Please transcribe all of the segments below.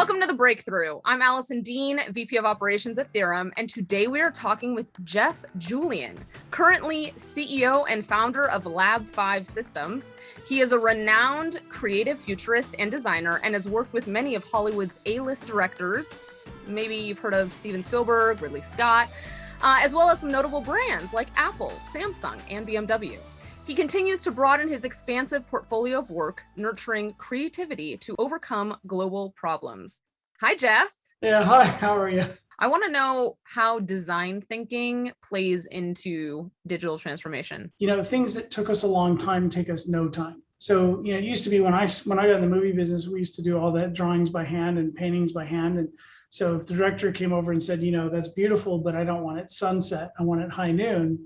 Welcome to The Breakthrough. I'm Allison Dean, VP of Operations at Theorem, and today we are talking with Jeff Julian, currently CEO and founder of Lab5 Systems. He is a renowned creative futurist and designer and has worked with many of Hollywood's A-list directors. Maybe you've heard of Steven Spielberg, Ridley Scott, as well as some notable brands like Apple, Samsung, and BMW. He continues to broaden his expansive portfolio of work, nurturing creativity to overcome global problems. Hi, Jeff. Yeah, hi, how are you? I want to know how design thinking plays into digital transformation. You know, things that took us a long time take us no time. So, it used to be when I got in the movie business, we used to do all that drawings by hand and paintings by hand. And so if the director came over and said, that's beautiful, but I don't want it sunset, I want it high noon,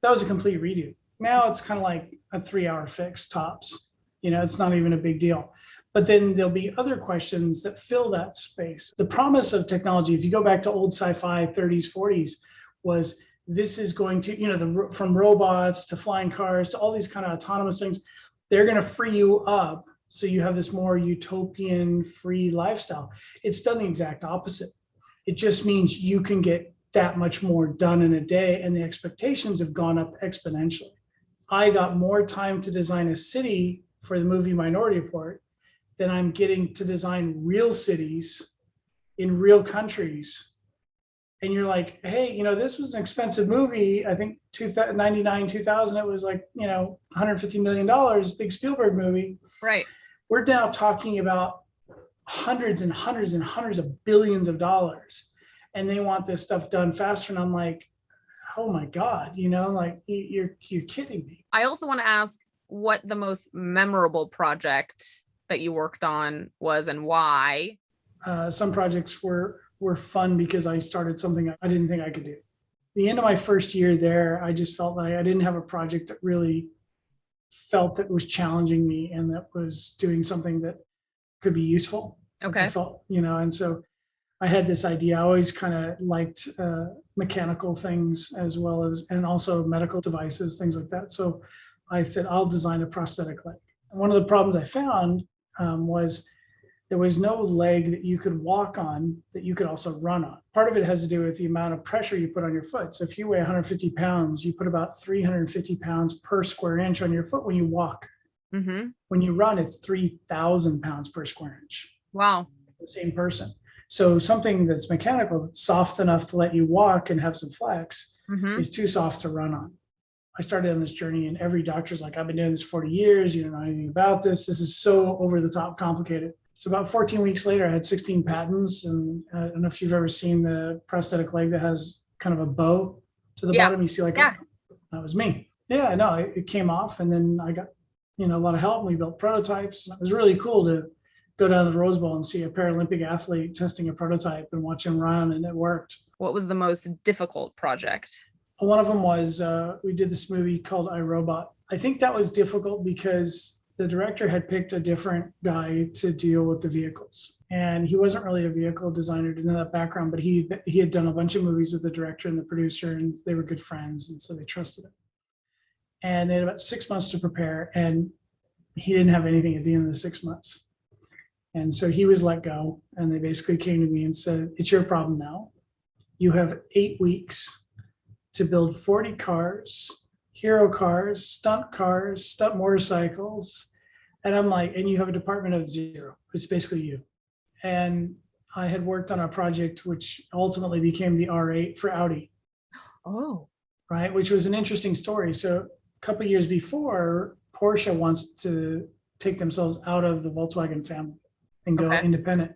that was a complete redo. Now it's kind of like a 3-hour fix tops. It's not even a big deal. But then there'll be other questions that fill that space. The promise of technology, if you go back to old sci-fi 30s, 40s, was this is going to, from robots to flying cars to all these kind of autonomous things, they're going to free you up so you have this more utopian free lifestyle. It's done the exact opposite. It just means you can get that much more done in a day, and the expectations have gone up exponentially. I got more time to design a city for the movie Minority Report than I'm getting to design real cities in real countries. And you're like, hey, this was an expensive movie. I think 99, 2000, it was like, $150 million, big Spielberg movie. Right. We're now talking about hundreds and hundreds and hundreds of billions of dollars. And they want this stuff done faster. And I'm like, oh my God, you're kidding me. I also want to ask what the most memorable project that you worked on was and why. Some projects were fun because I started something I didn't think I could do. The end of my first year there, I just felt like I didn't have a project that really felt that was challenging me and that was doing something that could be useful. Okay. I felt, and so I had this idea. I always kind of liked mechanical things as well as, and also medical devices, things like that. So I said, I'll design a prosthetic leg. One of the problems I found was there was no leg that you could walk on that you could also run on. Part of it has to do with the amount of pressure you put on your foot. So if you weigh 150 pounds, you put about 350 pounds per square inch on your foot when you walk. Mm-hmm. When you run, it's 3,000 pounds per square inch. Wow. The same person. So something that's mechanical, that's soft enough to let you walk and have some flex, is too soft to run on. I started on this journey and every doctor's like, I've been doing this 40 years. You don't know anything about this. This is so over the top complicated. So about 14 weeks later, I had 16 patents. And I don't know if you've ever seen the prosthetic leg that has kind of a bow to the bottom. You see that was me. Yeah, I know. It came off and then I got, a lot of help and we built prototypes. And it was really cool to go down to the Rose Bowl and see a Paralympic athlete testing a prototype and watch him run, and it worked. What was the most difficult project? One of them was we did this movie called Irobot. I think that was difficult because the director had picked a different guy to deal with the vehicles. And he wasn't really a vehicle designer, didn't have that background, but he had done a bunch of movies with the director and the producer, and they were good friends, and so they trusted him. And they had about 6 months to prepare, and he didn't have anything at the end of the 6 months. And so he was let go, and they basically came to me and said, it's your problem now. You have 8 weeks to build 40 cars, hero cars, stunt motorcycles. And I'm like, and you have a department of 0. It's basically you. And I had worked on a project which ultimately became the R8 for Audi. Oh. Right, which was an interesting story. So a couple of years before, Porsche wants to take themselves out of the Volkswagen family and go independent.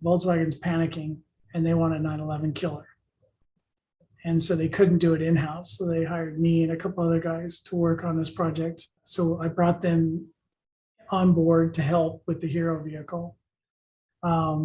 Volkswagen's panicking and they want a 911 killer. And so they couldn't do it in-house. So they hired me and a couple other guys to work on this project. So I brought them on board to help with the hero vehicle. I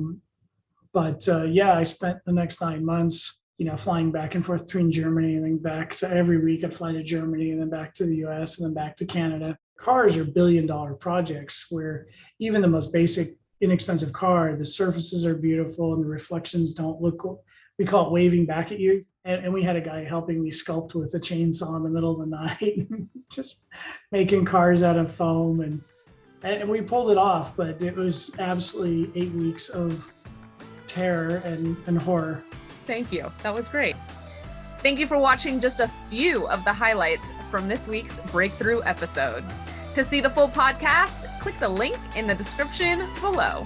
spent the next 9 months, flying back and forth between Germany and then back. So every week I'd fly to Germany and then back to the US and then back to Canada. Cars are billion-dollar projects where even the most basic inexpensive car, the surfaces are beautiful and the reflections don't look, we call it waving back at you. And we had a guy helping me sculpt with a chainsaw in the middle of the night, just making cars out of foam. And And we pulled it off, but it was absolutely 8 weeks of terror and horror. Thank you. That was great. Thank you for watching just a few of the highlights from this week's breakthrough episode. To see the full podcast, click the link in the description below.